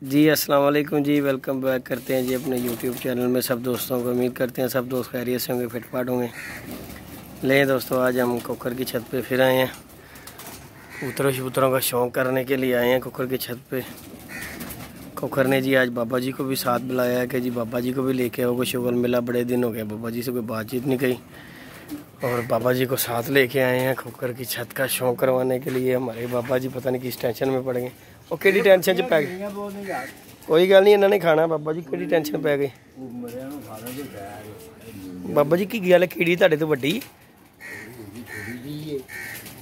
जी अस्सलाम वालेकुम जी, welcome back करते हैं जी अपने यूट्यूब चैनल में सब दोस्तों को। उम्मीद करते हैं सब दोस्त खैरियत से होंगे, फिटफाट होंगे। ले दोस्तों, आज हम कुकर की छत पे फिर आए हैं। कबूतरों का शौक़ करने के लिए आए हैं कुकर की छत पे। कुकर ने जी आज बाबा जी को भी साथ बुलाया है कि जी बाबा जी को भी लेके आओ, कोई शुगर मिला, बड़े दिन हो गए बाबा जी से कोई बातचीत नहीं कही, और बाबा जी को साथ लेके आए हैं कुकर की छत का शौक़ करवाने के लिए। हमारे बाबा जी पता नहीं किस टेंशन में पड़ गए। ਉਹ ਕਿਹੜੀ ਟੈਨਸ਼ਨ 'ਚ ਪੈ ਗਏ? ਕੋਈ ਗੱਲ ਨਹੀਂ, ਇਹਨਾਂ ਨੇ ਖਾਣਾ। ਬਾਬਾ ਜੀ ਕਿਹੜੀ ਟੈਨਸ਼ਨ ਪੈ ਗਈ? ਬਾਬਾ ਜੀ ਕੀ ਗੱਲ ਹੈ, ਕੀੜੀ ਤੁਹਾਡੇ ਤੋਂ ਵੱਡੀ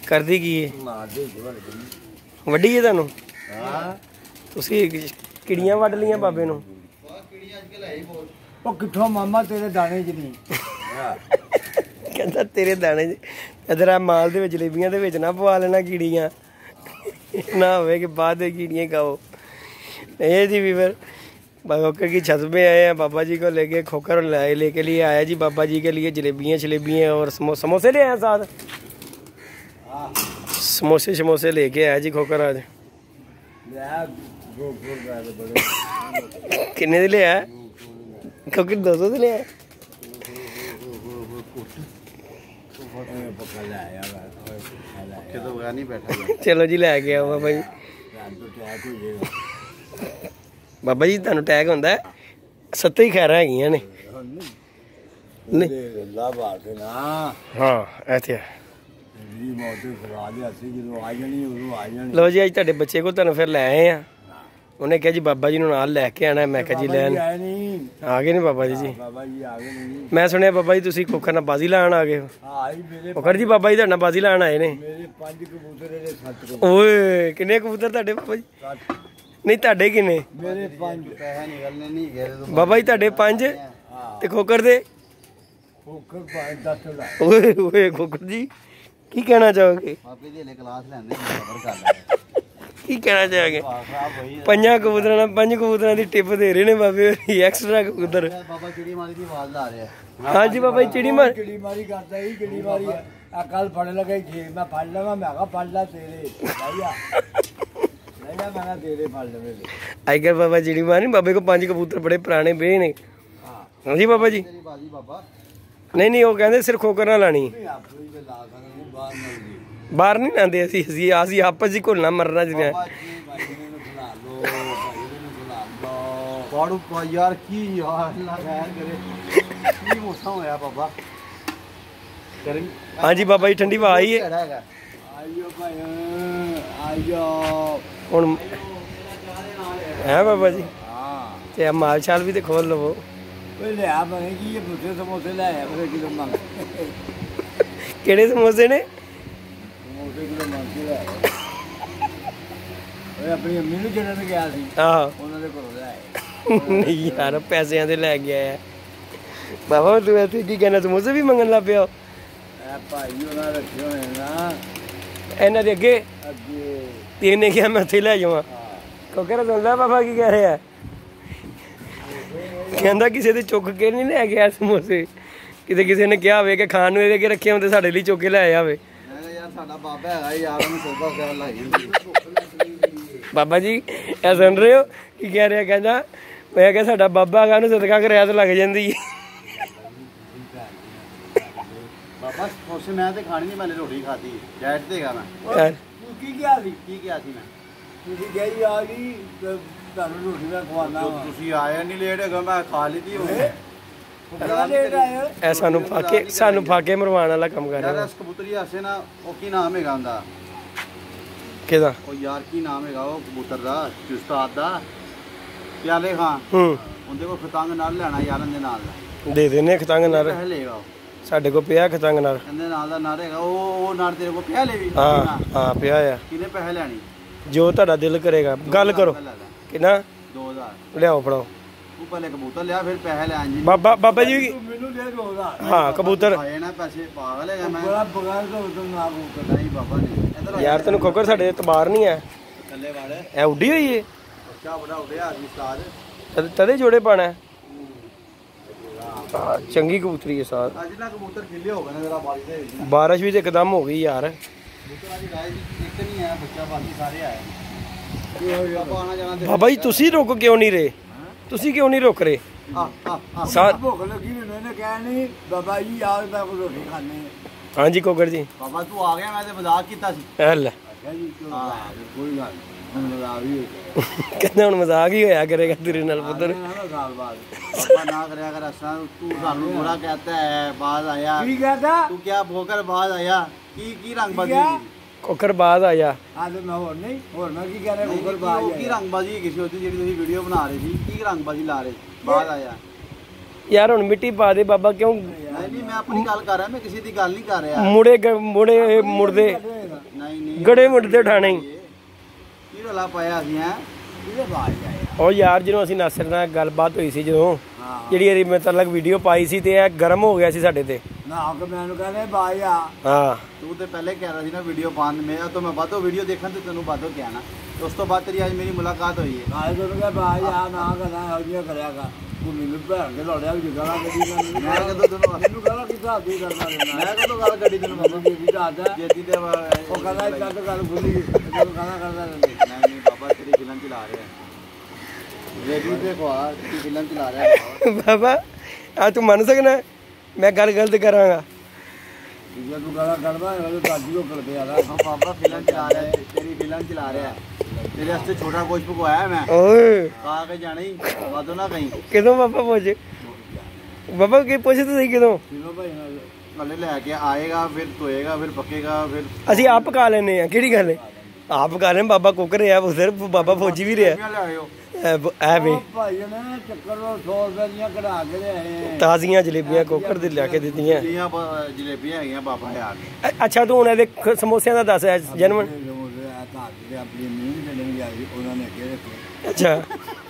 ਕਰਦੀ ਕੀ ਹੈ? ਵੱਡੀ ਹੈ ਤੁਹਾਨੂੰ? ਤੁਸੀਂ ਕੀੜੀਆਂ ਵੱਢ ਲੀਆਂ ਬਾਬੇ ਨੂੰ? ਉਹ ਕਿੱਥੋਂ ਮਾਮਾ, ਤੇਰੇ ਦਾਣੇ 'ਚ ਨਹੀਂ। ਕਹਿੰਦਾ ਤੇਰੇ ਦਾਣੇ 'ਚ। ਇਧਰ ਆ ਮਾਲ ਦੇ ਵਿੱਚ, ਜਲੇਬੀਆਂ ਦੇ ਵਿੱਚ ਨਾ ਪਵਾ ਲੈਣਾ ਕੀੜੀਆਂ, ना हो कि बाद में कीड़ियाँ खाओ। ये जी फिर खोकर की छत पे आए हैं, बाबा जी को लेके खोकर लेके लिए आया जी बाबा जी के लिए जलेबियाँ और समोसे ले आए साथ। समोसे लेके आया जी खोकर आज। किन्ने दे ले आया खोकर? 200 दे ले आया। चलो जी लै गया बाबा जी। बाबा जी तुहानू अटैक होंदा है? 7 ही खैर हैगियां ने। हाँ ऐसे लो जी, अज तुहाडे बच्चे को तुहानू फिर लै आए हैं। उन्हें कहा जी बाबा जी नाल लैके आना। मैं कहा जी लैन आ गए नहीं बाबा जी। मैं सुनिया बाबा जी तुसी खोखर नाल बाजी लाण आ गए हो। खोखर जी बाबा जी तुहाडे नाल बाजी लाण आए ने। ओए किन्ने कबूतर तुहाडे बाबा जी? नहीं तुहाडे किन्ने? बाबा जी तुहाडे 5 ते खोखर दे? ओए ओए खोखर जी की कहना चाहोगे? की कहना चाहोगे? 5 कबूतर 5 कबूतर की टिप दे रहे ने बाबे एक्स्ट्रा कबूतर। हाँ जी बाबा जी चिड़ी मारी करता ही चिड़ी मारी कल फड़ लगे मैं फड़ लगा, मैं फड़ ला तेरे आजकल बाबा चिड़ी मारी। बाबे को 5 कबूतर बड़े पुराने बे ने। हाँ जी बाबा जी। नहीं वो कहते सिर्फ खोकर ना लानी, बाहर नहीं लाते असी आपस ही घुलना मरना जिन्हें। हाँ जी बाबा जी ठंडी हवा आई है हुण है बाबा जी। ते माल शाल भी तो खोल लवो। केड़े समोसे ने? अपनी अम्मी नूं छड्डण गया सी। उन्हां दे घरों ले आए। नहीं यार पैसिਆਂ ਦੇ ਲੈ ਗਿਆ ਹੈ बाबा। तू ऐसे की कहना समोसे भी मंगन लग पिया? भाई उन्हां रखे होए ना इन्हां दे अगे तीन क्या मैं उत्थे ले जावां? खोकर सुन लै बाबा की कह रहा है। कहता किसी दे चुक के नहीं लै गया समोसे, किते किसी ने कहा होवे कि खाण नूं इहदे अगे रखे होंदे साडे लई चुक के लै आवे। बाबा जी ऐ सुन रहे हो की कह रहा? कहता मैं क्या साडा बाबा है सदका कराया तो लग जाती है। बाबा समोसे मैं ते खानी नहीं, मैंने रोटी खाधी डाइट ते गा मैं। की क्या सी? की क्या सी? मैं ਤੁਸੀਂ ਗਈ ਆ ਗਈ ਤੁਹਾਨੂੰ ਰੋਟੀ ਮੈਂ ਖਵਾਉਣਾ। ਤੁਸੀਂ ਆਏ ਨਹੀਂ ਲੇਟ ਹੈਗਾ, ਮੈਂ ਖਾ ਲਈ ਦੀ ਹੋਵੇ। ਐ ਸਾਨੂੰ ਫਾਕੇ ਮਰਵਾਉਣ ਵਾਲਾ ਕੰਮ ਕਰ ਰਿਹਾ। ਯਾਰ ਇਸ ਕਬੂਤਰੀ ਹਾਸੇ ਨਾ ਉਹ ਕੀ ਨਾਮ ਹੈਗਾ ਉਹਦਾ? ਕਿਹਦਾ? ਉਹ ਯਾਰ ਕੀ ਨਾਮ ਹੈਗਾ ਉਹ ਕਬੂਤਰ ਦਾ, ਉਸਤਾਦ ਦਾ? ਪਿਆਲੇ ਖਾਂ। ਉਹਦੇ ਕੋਲ ਖਤੰਗ ਨਾਲ ਲੈਣਾ ਯਾਰਾਂ ਦੇ ਨਾਲ ਦੇ ਦੇਨੇ ਖਤੰਗ ਨਾਲ। ਪੈਸੇ ਲੇਗਾ ਸਾਡੇ ਕੋਲ ਪਿਆ ਖਤੰਗ ਨਾਲ। ਇਹਦੇ ਨਾਲ ਦਾ ਨਾਲ ਹੈਗਾ ਉਹ ਨਾਲ ਤੇਰੇ ਕੋਲ ਪਿਆ ਲੈ ਵੀ? ਹਾਂ ਪਿਆ ਆ। ਕਿੰਨੇ ਪੈਸੇ ਲੈਣੀ? ਜੋ ਤੁਹਾਡਾ ਦਿਲ ਕਰੇਗਾ ਗੱਲ ਕਰੋ। ਕਿੰਨਾ? 2000 ਲਿਆਓ ਫੜਾਓ। ਤੂੰ ਪਹਿਲੇ ਕਬੂਤਰ ਲਿਆ ਫਿਰ ਪੈਸੇ ਲੈ ਆਂਜੀ। ਬਾਬਾ ਜੀ ਮੈਨੂੰ ਦੇ 2000। ਹਾਂ ਕਬੂਤਰ ਆਏ ਨਾ ਪੈਸੇ ਪਾਗਲ ਹੈਗਾ ਮੈਂ। ਬੜਾ ਬਗਾਰ ਤੋਂ ਤੁਮ ਨਾ ਕਬੂਤਰ ਨਹੀਂ ਬਾਬਾ ਜੀ। ਯਾਰ ਤੈਨੂੰ ਖੋਕਰ ਸਾਡੇ ਤਬਾਰ ਨਹੀਂ ਹੈ ਥੱਲੇ ਵਾਲੇ ਐ ਉੱਡੀ ਹੋਈ ਏ। ਬੱਚਾ ਬੜਾ ਉੱਡਿਆ ਜੀ ਉਸਤਾਦ। ਤਦੇ ਜੋੜੇ ਪਾਣਾ चंगी कबूतरी है साथ। बारिश भी एकदम हो गई यार। ਬਾਬਾ ਆਣਾ ਜਾਣਾ ਤੇ ਬਾਬਾ ਜੀ ਤੁਸੀਂ ਰੁਕ ਕਿਉਂ ਨਹੀਂ ਰਹੇ? ਤੁਸੀਂ ਕਿਉਂ ਨਹੀਂ ਰੁਕ ਰਹੇ? ਭੁੱਖ ਲੱਗੀ ਮੈਨੂੰ ਇਹਨੇ ਕਹਿ ਨਹੀਂ ਬਾਬਾ ਜੀ ਆਓ ਤਾਂ ਰੋਟੀ ਖਾਣੇ। ਹਾਂਜੀ ਕੋਕਰ ਜੀ। ਬਾਬਾ ਤੂੰ ਆ ਗਿਆ, ਮੈਂ ਤੇ ਮਜ਼ਾਕ ਕੀਤਾ ਸੀ। ਲੈ ਹਾਂ ਕੋਈ ਗੱਲ ਹੁਣ ਮਜ਼ਾਕ ਹੀ ਕਹਿੰਦਾ ਹੁਣ ਮਜ਼ਾਕ ਹੀ ਹੋਇਆ ਕਰੇਗਾ ਤੇਰੇ ਨਾਲ ਪੁੱਤਰ। ਬਾਬਾ ਨਾ ਕਰਿਆ ਕਰ ਅਸਾਂ, ਤੂੰ ਸਾਨੂੰ ਬੁਰਾ ਕਹਤਾ ਹੈ ਬਾਜ਼ ਆਇਆ। ਕੀ ਕਹਤਾ ਤੂੰ? ਕਿਆ ਭੋਕਰ ਬਾਜ਼ ਆਇਆ? ਕੀ ਰੰਗਬਾਜ਼ੀ ਕੋਕਰ ਬਾਜ਼ ਆਇਆ? ਹਾਂ ਤੇ ਮੈਂ ਹੋਰ ਨਹੀਂ, ਹੋਰ ਮੈਂ ਕੀ ਕਹਿ ਰਿਹਾ? ਕੋਕਰ ਬਾਜ਼ ਕੀ ਰੰਗਬਾਜ਼ੀ ਕਿਸੇ ਉਹਦੀ ਜਿਹੜੀ ਤੁਸੀਂ ਵੀਡੀਓ ਬਣਾ ਰਹੇ ਸੀ, ਕੀ ਰੰਗਬਾਜ਼ੀ ਲਾ ਰਹੇ ਬਾਜ਼ ਆਇਆ? ਯਾਰ ਹੁਣ ਮਿੱਟੀ ਪਾ ਦੇ ਬਾਬਾ। ਕਿਉਂ? ਨਹੀਂ ਮੈਂ ਆਪਣੀ ਗੱਲ ਕਰ ਰਿਹਾ, ਮੈਂ ਕਿਸੇ ਦੀ ਗੱਲ ਨਹੀਂ ਕਰ ਰਿਹਾ। ਮੁੜੇ ਮੁੜਦੇ ਨਹੀਂ ਗੜੇ ਮੁੜਦੇ ਠਾਣੇ ਕੀ ਰੌਲਾ ਪਾਇਆ ਅਸੀਂ ਹੈ? ਕਿਹਦੇ ਬਾਜ਼ ਆਇਆ? ਉਹ ਯਾਰ ਜਦੋਂ ਅਸੀਂ ਨਾਸਰ ਨਾਲ ਗੱਲਬਾਤ ਹੋਈ ਸੀ, ਜਦੋਂ ਜਿਹੜੀ ਇਹਦੀ ਮਤਲਬ ਵੀਡੀਓ ਪਾਈ ਸੀ ਤੇ ਇਹ ਗਰਮ ਹੋ ਗਿਆ ਸੀ ਸਾਡੇ ਤੇ। ਨਾ ਕਿ ਮੈਨੂੰ ਕਹਿੰਦੇ ਬਾਜ਼ ਆ। ਹਾਂ ਤੂੰ ਤੇ ਪਹਿਲੇ ਕਹਿ ਰਿਹਾ ਸੀ ਨਾ ਵੀਡੀਓ ਪਾਉਣ ਮੈਂ ਤਾਂ ਮੈਂ ਬਾਅਦੋਂ ਵੀਡੀਓ ਦੇਖਣ ਤੇ ਤੈਨੂੰ ਬਾਅਦੋਂ ਕਿਹਾ ਨਾ। ਉਸ ਤੋਂ ਬਾਅਦ ਤੇਰੀ ਅੱਜ ਮੇਰੀ ਮੁਲਾਕਾਤ ਹੋਈ ਹੈ। ਆਏ ਤੈਨੂੰ ਕਿਹਾ ਬਾਜ਼ ਆ ਨਾ ਕਰਨਾ ਇਹੋ ਜਿਹਾ ਕਰਿਆ ਕਰ। ਤੂੰ ਮੈਨੂੰ ਭੈਣ ਕੇ ਲੋੜਿਆ ਵੀ ਗਾਲਾਂ ਕੱਢੀ ਜਾਂਦੀ। ਮੈਂ ਕਦੋਂ ਤੈਨੂੰ ਮੈਨੂੰ ਗਾਲਾਂ ਕਿੱਥੇ ਆਦੀ ਕਰਨਾ ਰਹਿਣਾ? ਮੈਂ ਕਦੋਂ ਗੱਲ ਕੱਢੀ ਤੈਨੂੰ? ਬਾਬਾ ਜੀ ਦਾ ਆਦਾ ਜੇਤੀ ਤੇ ਉਹ ਕਹਿੰਦਾ ਇੱਕ ਅੱਧ ਗੱਲ ਭੁੱਲੀ ਤੈਨੂੰ ਗਾਲਾਂ ਕਰਦਾ ਰਹਿੰਦਾ। ਨਹੀਂ ਬਾਬਾ ਤੇਰੀ ਫਿਲਮ ਚਲਾ ਰਿਹਾ ਰੇਡੀ ਤੇ ਖਵਾ ਤੇਰੀ ਫਿਲਮ ਚਲਾ ਰਿਹਾ ਬਾਬਾ। ਆ ਤੂੰ ਮੰਨ ਸਕਣਾ ਮੈਂ ਗੱਲ ਗਲਤ ਕਰਾਂਗਾ? ਜੇ ਤੂੰ ਗਾਲਾਂ ਕੱਢਦਾ ਉਹ ਤਾਜੀ ਹੋ ਕਰਦੇ ਆ ਬਾਬਾ। ਫਿਲਮ ਚਲਾ ਰਿਹਾ ਤੇਰੀ ਫਿਲਮ ਚਲਾ ਰਿਹਾ। तेरे वास्ते छोटा गोश्त पकाया मैं। ओए खा के जाना ही बातों ना कहीं किदों बाबा पूछ बाबा की पूछ तो सही किदों गले लेके आएगा फिर धोएगा फिर पकेगा फिर ਅਸੀਂ ਆਪ ਪਕਾ ਲੈਨੇ ਆ। ਕਿਹੜੀ ਗੱਲ ਹੈ ਆਪ ਪਕਾ ਰਹੇ? ਬਾਬਾ ਕੁੱਕ ਰਿਹਾ ਉਧਰ, ਬਾਬਾ ਫੌਜੀ ਵੀ ਰਿਹਾ। ਐ ਵੇ ਭਾਈ ਨੇ ਚੱਕਰ 100 ਰੁਪਏ ਦੀਆਂ ਕਢਾ ਕੇ ਲਿਆਏ ਤਾਜ਼ੀਆਂ ਜਲੇਬੀਆਂ ਕੁੱਕਰ ਦੇ ਲਿਆ ਕੇ ਦਿੱਤੀਆਂ। ਜਲੇਬੀਆਂ ਹੈਗੀਆਂ ਬਾਬਾ ਆ ਕੇ। ਅੱਛਾ ਤੂੰ ਹੁਣ ਇਹਦੇ ਸਮੋਸਿਆਂ ਦਾ ਦੱਸ ਜਨਮਨ। ਆਪਣੀ ਮੀਨ ਲੈਣੀ ਆ ਉਹਨਾਂ ਨੇ ਕਿਹਾ ਅੱਛਾ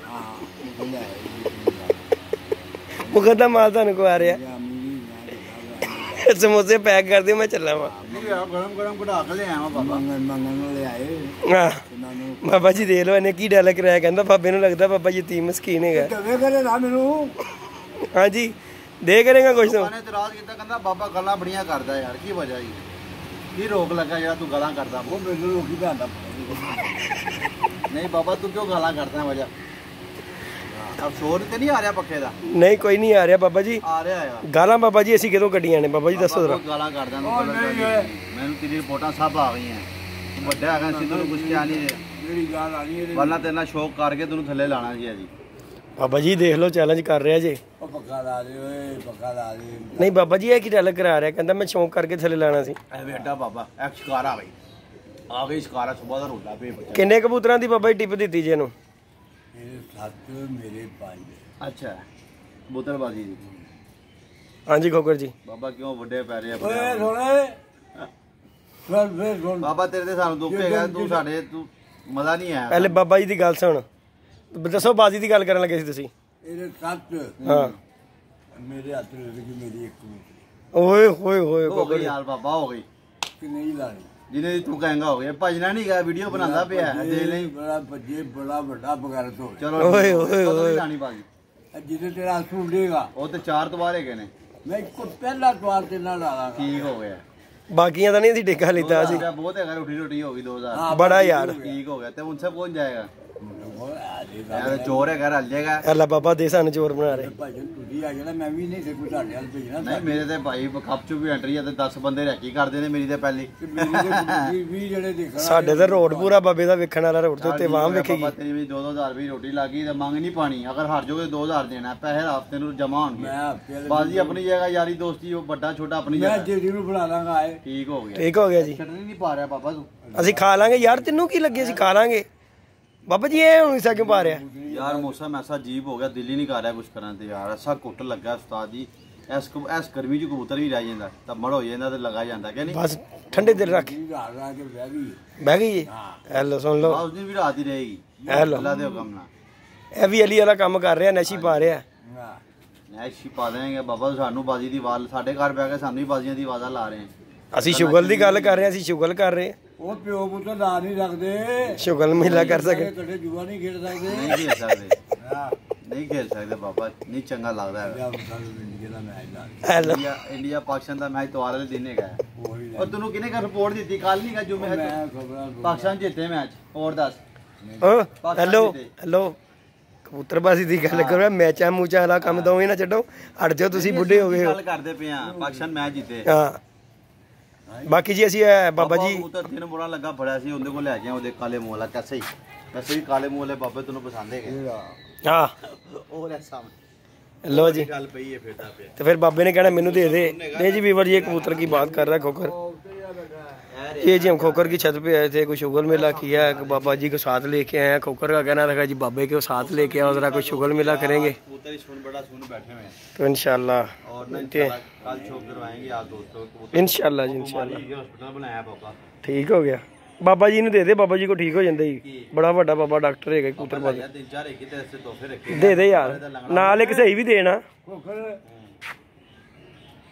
ਹਾਂ ਮੁਕੱਦਮ ਮਾਲ ਤੁਹਾਨੂੰ ਕੋ ਆ ਰਿਹਾ। ਸਮੋਸੇ ਪੈਕ ਕਰ ਦਿਓ ਮੈਂ ਚੱਲਾਂ ਵਾ। ਗਰਮ ਗਰਮ ਕਢਾ ਕੇ ਲਿਆਇਆ ਬਾਬਾ। ਮੰਗਣ ਲਿਆਏ। ਹਾਂ ਬਾਬਾ ਜੀ ਦੇਖ ਲਓ ਇਹਨੇ ਕੀ ਡਾਇਲੌਗ ਕਰਾਇਆ। ਕਹਿੰਦਾ ਬਾਬੇ ਨੂੰ ਲੱਗਦਾ ਬਾਬਾ ਜੀ ਯਤੀਮ ਮਸਕੀਨ ਹੈਗਾ। ਕਦੇ ਕਰੇ ਨਾ ਮੈਨੂੰ। ਹਾਂਜੀ ਦੇ ਕਰੇਗਾ ਕੁਛ ਤਾਂ। ਉਹਨੇ ਇਤਰਾਜ਼ ਕੀਤਾ ਕਹਿੰਦਾ ਬਾਬਾ ਗੱਲਾਂ ਬੜੀਆਂ ਕਰਦਾ ਯਾਰ। ਕੀ ਵਜ੍ਹਾ ਜੀ? ਕੀ ਰੋਕ ਲੱਗਾ ਜਿਹੜਾ ਤੂੰ ਗਾਲਾਂ ਕਰਦਾ? ਉਹ ਮੈਨੂੰ ਰੋਕੀ ਭੈਂਦਾ ਨਹੀਂ ਬਾਬਾ ਤੂੰ ਕਿਉਂ ਗਾਲਾਂ ਕਰਦਾ? ਵਜ੍ਹਾ ਅਬ ਸ਼ੋਰ ਤੇ ਨਹੀਂ ਆ ਰਿਹਾ ਪੱਖੇ ਦਾ? ਨਹੀਂ ਕੋਈ ਨਹੀਂ ਆ ਰਿਹਾ ਬਾਬਾ ਜੀ। ਆ ਰਿਹਾ ਯਾਰ ਗਾਲਾਂ ਬਾਬਾ ਜੀ ਅਸੀਂ ਕਿਦੋਂ ਕੱਢੀਆਂ ਨੇ? ਬਾਬਾ ਜੀ ਦੱਸੋ ਜ਼ਰਾ। ਗਾਲਾਂ ਕਰਦਾ ਮੈਨੂੰ ਤੇਰੀ ਰਿਪੋਰਟਾਂ ਸਭ ਆ ਗਈਆਂ। ਵੱਡਾ ਹੈਗਾ ਸਿੱਧੂ ਨੂੰ ਕੁਝ ਕਿਹਾ ਨਹੀਂ ਜਿਹੜੀ ਗੱਲ ਆਣੀ ਹੈ ਵਾਲਾ ਤੇਰੇ ਨਾਲ ਸ਼ੌਕ ਕਰਕੇ ਤੈਨੂੰ ਥੱਲੇ ਲਾਣਾ ਜੀ। ਜੀ ਬਾਬਾ ਜੀ ਦੇਖ ਲਓ ਚੈਲੰਜ ਕਰ ਰਿਹਾ ਜੇ। ਉਹ ਪੱਕਾ ਲਾ ਦੇ ਓਏ ਪੱਕਾ ਲਾ ਦੇ। ਨਹੀਂ ਬਾਬਾ ਜੀ ਇਹ ਕੀ ਡਾਇਲੌਗ ਕਰਾ ਰਿਹਾ? ਕਹਿੰਦਾ ਮੈਂ ਸ਼ੌਕ ਕਰਕੇ ਥੱਲੇ ਲਾਣਾ ਸੀ। ਐ ਬੇਟਾ ਬਾਬਾ ਇੱਕ ਸ਼ਿਕਾਰ ਆ ਗਈ ਸ਼ਿਕਾਰਾ ਸੁਬਾ ਦਾ ਰੋਲਾ ਪੇ ਬੱਚਾ। ਕਿੰਨੇ ਕਬੂਤਰਾਂ ਦੀ ਬਾਬਾ ਜੀ ਟਿਪ ਦਿੱਤੀ ਜੀ ਇਹਨੂੰ? ਮੇਰੇ 7 ਮੇਰੇ 5। ਅੱਛਾ ਕਬੂਤਰਬਾਜ਼ੀ ਦੀ। ਹਾਂਜੀ ਖੋਕਰ ਜੀ। ਬਾਬਾ ਕਿਉਂ ਵੱਡੇ ਪੈ ਰਹੇ ਆ ਓਏ ਥੋੜੇ ਫਿਰ ਬਾਬਾ ਤੇਰੇ ਤੇ ਸਾਨੂੰ ਦੁੱਖ ਹੈਗਾ। ਤੂੰ ਸਾਡੇ ਤੂੰ ਮਜ਼ਾ ਨਹੀਂ ਆਇਆ। ਪਹਿਲੇ ਬਾਬਾ ਜੀ ਦੀ ਗੱਲ ਸੁਣ। ਦੱਸੋ ਬਾਜ਼ੀ ਦੀ ਗੱਲ ਕਰਨ ਲੱਗੇ ਸੀ ਤੁਸੀਂ। ਇਹਦੇ 7 ਹਾਂ ਮੇਰੇ ਹੱਥ ਵਿੱਚ ਮੇਰੀ ਇੱਕ ਓਏ ਹੋਏ ਹੋਏ ਹੋ ਗਈ ਯਾਰ ਬਾਬਾ ਹੋ ਗਈ ਕਿ ਨਹੀਂ ਲਾਣੀ ਜਿਹਨੇ ਤੂੰ ਕਹੇਂਗਾ ਹੋ ਗਿਆ। ਭਜਣਾ ਨਹੀਂ ਗਾ ਵੀਡੀਓ ਬਣਾਉਂਦਾ ਪਿਆ ਦੇ ਲਈ ਬੜਾ ਭੱਜੇ ਬੜਾ ਵੱਡਾ ਬਗੈਰਤ ਹੋ। ਚਲੋ ਓਏ ਓਏ ਓਏ ਲਾਣੀ ਬਾਜੀ ਜਿਹਦੇ ਤੇਰਾ ਆਂਸੂ ਉੱਡੇਗਾ ਉਹ ਤੇ 4 ਦੁਆਰ ਹੈਗੇ ਨੇ। ਮੈਂ ਇੱਕੋ ਪਹਿਲਾ ਦੁਆਰ ਤੇ ਨਾਲ ਲਾ ਠੀਕ ਹੋ ਗਿਆ। ਬਾਕੀਆਂ ਦਾ ਨਹੀਂ ਅਸੀਂ ਟੇਕਾ ਲਿੱਤਾ ਸੀ। ਬਹੁਤ ਹੈਗਾ ਰੋਟੀ ਹੋ ਗਈ 2000 ਬੜਾ ਯਾਰ ਠੀਕ ਹੋ ਗਿਆ ਤੇ ਉਨਸੇ ਕੌਣ ਜਾਏਗਾ? ਚੋਰ ਹੈ ਘਰ ਹਲ ਜਾਏਗਾ। ਅੱਲਾ ਬਾਬਾ ਦੇ ਸਾਨੂੰ ਚੋਰ ਬਣਾ ਰਹੇ। ਭਾਜਨ ਤੁਸੀਂ ਆ ਜਾਣਾ ਮੈਂ ਵੀ ਨਹੀਂ ਦੇਖੂ ਤੁਹਾਡੇ ਹਾਲ ਭੇਜਣਾ। ਨਹੀਂ ਮੇਰੇ ਤੇ ਭਾਈ ਕੱਪ ਚ ਵੀ ਐਂਟਰੀ ਆ ਤੇ 10 ਬੰਦੇ ਰੈਕੀ ਕਰਦੇ ਨੇ ਮੇਰੀ ਤੇ ਪਹਿਲੀ 20 ਜਿਹੜੇ ਦੇਖਣਾ। ਸਾਡੇ ਤੇ ਰੋਡ ਪੂਰਾ ਬਾਬੇ ਦਾ ਵੇਖਣ ਵਾਲਾ ਰੋਡ ਤੇ ਉੱਤੇ ਵਾਮ ਵੇਖੇਗੀ। ਤੇਰੀ ਵੀ 2-2000 ਰੁਪਏ ਰੋਟੀ ਲੱਗੀ ਤੇ ਮੰਗ ਨਹੀਂ ਪਾਣੀ। ਅਗਰ ਹਾਰ ਜਾਓਗੇ 2000 ਦੇਣਾ ਪੈਸੇ ਹਫਤੇ ਨੂੰ ਜਮਾ ਹੋਣਗੇ। ਬਾਜੀ ਆਪਣੀ ਜਗ੍ਹਾ ਯਾਰੀ ਦੋਸਤੀ ਉਹ ਵੱਡਾ ਛੋਟਾ ਆਪਣੀ ਜਗ੍ਹਾ। ਮੈਂ ਜਿਹੜੀ ਨੂੰ ਬਣਾ ਲਾਂਗਾ ਆਏ ਠੀਕ ਹੋ ਗਿਆ। ਠੀਕ ਹੋ ਗਿਆ ਜੀ। ਚਟਨੀ ਨਹੀਂ ਪਾ ਰਿਹਾ ਬਾਬਾ ਤੂੰ। ਅਸੀਂ ਖਾ ਲਾਂਗੇ ਯਾਰ ਤੈਨੂੰ ਕੀ ਲੱਗੇ ਅਸੀਂ ਖਾ ਲਾਂਗੇ। ਬਾਬਾ ਜੀ ਇਹ ਹੁਣ ਇਸਾ ਕਿਉਂ ਪਾ ਰਿਹਾ ਯਾਰ? ਮੌਸਮ ਐਸਾ ਅਜੀਬ ਹੋ ਗਿਆ ਦਿਲ ਹੀ ਨਹੀਂ ਕਰ ਰਿਹਾ ਕੁਝ ਕਰਨ ਤੇ ਯਾਰ। ਐਸਾ ਕੁੱਟ ਲੱਗਾ ਉਸਤਾਦ ਜੀ। ਇਸ ਗਰਮੀ ਚ ਕਬੂਤਰ ਵੀ ਰਹਿ ਜਾਂਦਾ ਤਾਂ ਮੜ ਹੋ ਜਾਂਦਾ ਤੇ ਲਗਾ ਜਾਂਦਾ ਕਿ ਨਹੀਂ? ਬਸ ਠੰਡੇ ਦਿਲ ਰੱਖ ਬਹਿ ਗਈ ਜੀ। ਹੈਲੋ ਸੁਣ ਲਓ ਉਸ ਦਿਨ ਵੀ ਰਾਤ ਹੀ ਰਹੇਗੀ। ਹੈਲੋ ਅੱਲਾ ਦੇ ਹੁਕਮ ਨਾਲ ਇਹ ਵੀ ਅਲੀ ਵਾਲਾ ਕੰਮ ਕਰ ਰਿਹਾ। ਨਸ਼ੀ ਪਾ ਰਿਹਾ। ਨਸ਼ੀ ਪਾ ਦੇਣਗੇ ਬਾਬਾ। ਸਾਨੂੰ ਬਾਜੀ ਦੀ ਆਵਾਜ਼ ਸਾਡੇ ਘਰ ਬਹਿ ਕੇ ਸਾਨੂੰ ਹੀ ਬਾਜ਼ੀਆਂ ਦੀ ਆਵਾਜ਼ਾਂ ਲਾ ਰਹੇ ਆ। ਅਸੀਂ ਸ਼ੁਗਲ ਦੀ ਗੱਲ ਕਰ ਰਹੇ ਹਾਂ। ਅਸੀਂ ਸ਼ੁਗਲ ਕਰ ਰਹੇ ਉਹ ਪਿਓ ਪੁੱਤ ਲਾ ਨਹੀਂ ਰੱਖਦੇ। ਸ਼ੁਗਲ ਮੇਲਾ ਕਰ ਸਕੇ ਕਦੇ ਜੂਆ ਨਹੀਂ ਖੇਡ ਸਕਦੇ। ਨਹੀਂ ਖੇਡ ਸਕਦੇ ਨਹੀਂ ਖੇਡ ਸਕਦੇ ਬਾਬਾ। ਨਹੀਂ ਚੰਗਾ ਲੱਗਦਾ ਇੰਡੀਆ ਪਾਕਿਸਤਾਨ ਦਾ ਮੈਚ ਤਵਾਰ ਵਾਲੇ ਦਿਨ ਹੈਗਾ। ਔਰ ਤੈਨੂੰ ਕਿਹਨੇ ਕਾ ਰਿਪੋਰਟ ਦਿੱਤੀ? ਕੱਲ ਨਹੀਂ ਗਾ ਜੁਮੇ ਪਾਕਿਸਤਾਨ ਜਿੱਤੇ ਮੈਚ। ਹੋਰ ਦੱਸ हेलो हेलो कबूतरबाजी की गल करो मैचा मूचा वाला काम दोवें ना छड्डो अड़ जाओ तुसी बुढ़े हो गए हो करदे पे हां पाकिस्तान मैच जीते हां बाकी जी ਅਸੀਂ ਬਾਬਾ ਜੀ ਕਬੂਤਰ ਦਿਨ ਬੜਾ ਲੱਗਾ ਫੜਿਆ ਸੀ ਉਹਦੇ ਕੋਲ ਲੈ ਗਿਆ ਉਹਦੇ ਕਾਲੇ ਮੋਲਾ ਕੈਸੇ ਹੀ ਕਾਲੇ ਮੋਲੇ ਬਾਬੇ ਤੈਨੂੰ ਪਸੰਦ ਹੈਗੇ ਹਾਂ ਉਹ ਲੈ ਸਾਹਮਣੇ लो जी ਗੱਲ ਪਈ ਹੈ ਫਿਰਦਾ ਪਿਆ तो फिर बाबे ने कहना मेनू दे दे नहीं जी वीवर जी कबूतर की बात कर रहा है खोकर ये जी हम खोकर की छत पे आए थे कुछ शुगर मेला किया बाबा जी को साथ लेके आए हैं खोकर का कहना था जी बाबे को साथ लेके आओ जरा कुछ शुगर मेला करेंगे तो इंशाल्लाह इंशाल्लाह जी इंशाल्लाह ठीक हो गया बाबा जी ने दे दे बाबा जी को ठीक हो जाता जी बड़ा बड़ा बाबा डॉक्टर है कबूतर दे दे यार नाल एक सही भी देना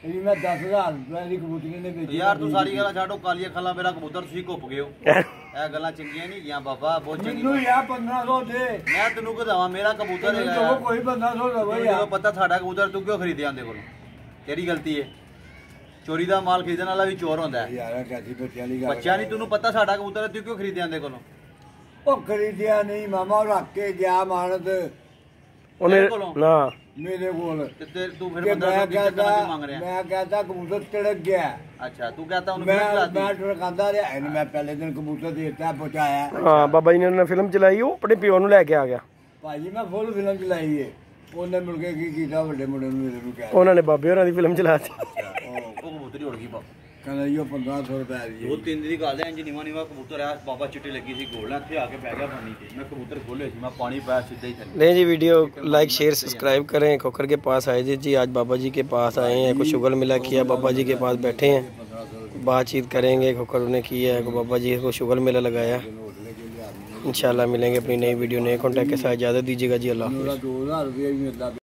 मैं 10,000 रुपए ਦੀ ਕਬੂਤਰੀ ਨੇ ਵੇਚੀ ਯਾਰ ਤੂੰ ਸਾਰੀ ਗੱਲਾਂ ਛੱਡੋ ਕਾਲੀਆਂ ਖੱਲਾ ਮੇਰਾ ਕਬੂਤਰ ਤੁਸੀਂ ਘੁੱਪ ਗਏ ਹੋ ਇਹ ਗੱਲਾਂ ਚੰਗੀਆਂ ਨਹੀਂ ਗਿਆ ਬਾਬਾ ਬਹੁਤ ਚੰਗੀ ਮੈਨੂੰ ਯਾਰ 1500 ਦੇ ਮੈਂ ਤੈਨੂੰ ਕਹਦਾ ਮੇਰਾ ਕਬੂਤਰ ਹੈ ਕੋਈ 1500 ਦਵਾ ਯਾਰ ਪਤਾ ਸਾਡਾ ਕਬੂਤਰ ਤੂੰ ਕਿਉਂ ਖਰੀਦਿਆ ਆਂਦੇ ਕੋਲ ਤੇਰੀ ਗਲਤੀ ਹੈ ਚੋਰੀ ਦਾ ਮਾਲ ਖਰੀਦਣ ਵਾਲਾ ਵੀ ਚੋਰ ਹੁੰਦਾ ਹੈ ਯਾਰ ਕੈਸੀ ਬੱਚਿਆਂ ਦੀ ਗੱਲ ਬੱਚਿਆਂ ਨਹੀਂ ਤੈਨੂੰ ਪਤਾ ਸਾਡਾ ਕਬੂਤਰ ਤੂੰ ਕਿਉਂ ਖਰੀਦਿਆ ਆਂਦੇ ਕੋਲੋਂ ਉਹ ਖਰੀਦਿਆ ਨਹੀਂ ਮਾਮਾ ਰੱਖ ਕੇ ਗਿਆ ਮਾਨਤ ਉਹਨੇ ਨਾ मेरे कोल ते तू फिर 1500 मांग रहा मैं कहता कबूतर तिड़क गया अच्छा तू कहता उन्होंने मैं टरकांदा रहा मैं पहले दिन कबूतर देता पहुंचाया हां बाबा जी ने फिल्म चलाई वो अपने पिओ ਨੂੰ ਲੈ ਕੇ ਆ ਗਿਆ ਭਾਜੀ ਮੈਂ ਫੁੱਲ ਫਿਲਮ ਚਲਾਈ ਏ ਉਹਨੇ ਮਿਲ ਕੇ ਕੀ ਕੀਤਾ ਵੱਡੇ ਮੁੰਡੇ ਨੂੰ ਮੇਰੇ ਨੂੰ ਕਿਹਾ ਉਹਨਾਂ ਨੇ ਬਾਬੇ ਹੋਰਾਂ ਦੀ ਫਿਲਮ ਚਲਾਤੀ ਉਹ ਕਬੂਤਰੀ ਉੜ ਗਈ ਬਾਬਾ ਕਹਿੰਦਾ ਇਹ 1500 ਰੁਪਏ ਦੀ ਉਹ ਤਿੰਨ ਦੀ ਗੱਲ ਹੈ ਇੰਜ ਨੀਵਾ ਕਬੂਤਰ ਆ ਬਾਬਾ ਚਿੱਟੀ ਲੱਗੀ ਸੀ ਗੋਲ ਨਾਲ ਇੱਥੇ ਆ ਕੇ ਬਹਿ ਗਿਆ ਪਾਣੀ ਤੇ मैं कबूतर खोले थी मैं पानी पाया सीधा ही थले नहीं जी वीडियो लाइक शेयर सब्सक्राइब करें खोखर के पास आए जी आज बाबा जी के पास आए हैं कुछ शुगर मिला किया बाबा जी के पास बैठे हैं बातचीत करेंगे खोखर ने किया है बाबा जी को शुगर मेला लगाया इंशाल्लाह मिलेंगे अपनी नई वीडियो नए कॉन्टैक्ट के साथ इजाज़त दीजिएगा जी अल्लाह।